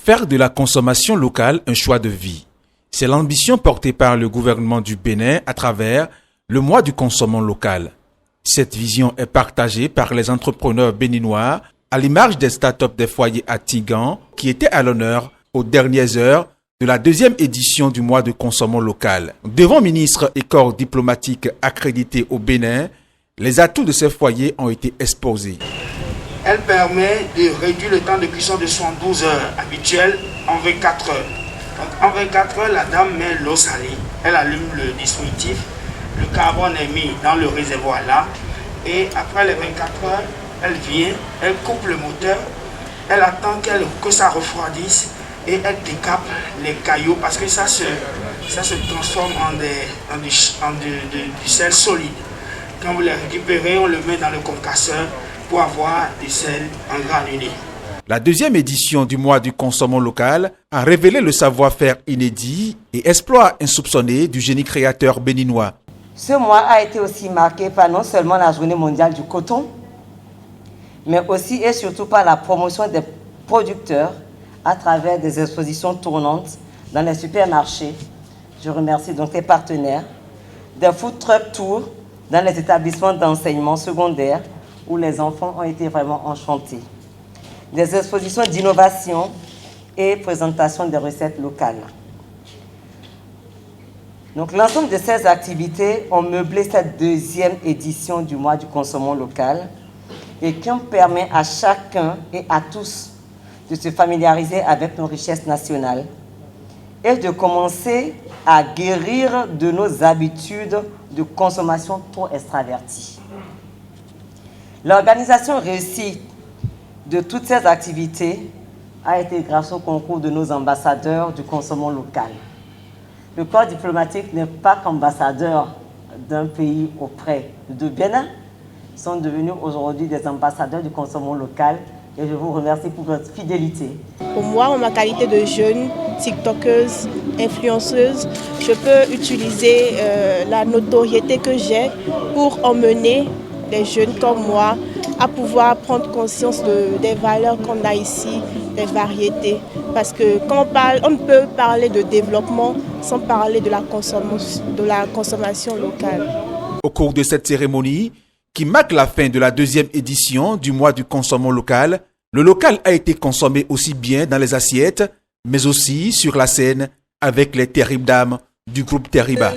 Faire de la consommation locale un choix de vie. C'est l'ambition portée par le gouvernement du Bénin à travers le mois du consommant local. Cette vision est partagée par les entrepreneurs béninois à l'image des startups des foyers à Tigan qui étaient à l'honneur aux dernières heures de la deuxième édition du mois de consommant local. Devant ministres et corps diplomatiques accrédités au Bénin, les atouts de ces foyers ont été exposés. Elle permet de réduire le temps de cuisson de 72 heures habituelles en 24 heures. Donc en 24 heures, la dame met l'eau salée, elle allume le dispositif, le carbone est mis dans le réservoir là, et après les 24 heures, elle vient, elle coupe le moteur, elle attend que ça refroidisse et elle décape les cailloux parce que ça se transforme en du sel solide. Quand vous les récupérez, on le met dans le concasseur pour avoir du sel en granulé. La deuxième édition du mois du consommant local a révélé le savoir-faire inédit et exploit insoupçonné du génie créateur béninois. Ce mois a été aussi marqué par non seulement la journée mondiale du coton, mais aussi et surtout par la promotion des producteurs à travers des expositions tournantes dans les supermarchés. Je remercie donc les partenaires, des food truck tours dans les établissements d'enseignement secondaire où les enfants ont été vraiment enchantés. Des expositions d'innovation et présentation des recettes locales. Donc l'ensemble de ces activités ont meublé cette deuxième édition du mois du consommant local et qui permet à chacun et à tous de se familiariser avec nos richesses nationales et de commencer à guérir de nos habitudes de consommation trop extraverties. L'organisation réussie de toutes ces activités a été grâce au concours de nos ambassadeurs du consommant local. Le corps diplomatique n'est pas qu'ambassadeur d'un pays auprès de Bénin. Ils sont devenus aujourd'hui des ambassadeurs du consommant local et je vous remercie pour votre fidélité. Pour moi, en ma qualité de jeune tiktokeuse, influenceuse, je peux utiliser la notoriété que j'ai pour emmener les jeunes comme moi à pouvoir prendre conscience des valeurs qu'on a ici, des variétés. Parce que quand on ne peut parler de développement sans parler de la consommation locale. Au cours de cette cérémonie, qui marque la fin de la deuxième édition du mois du consommant local, le local a été consommé aussi bien dans les assiettes, mais aussi sur la scène avec les terribles dames du groupe Terriba.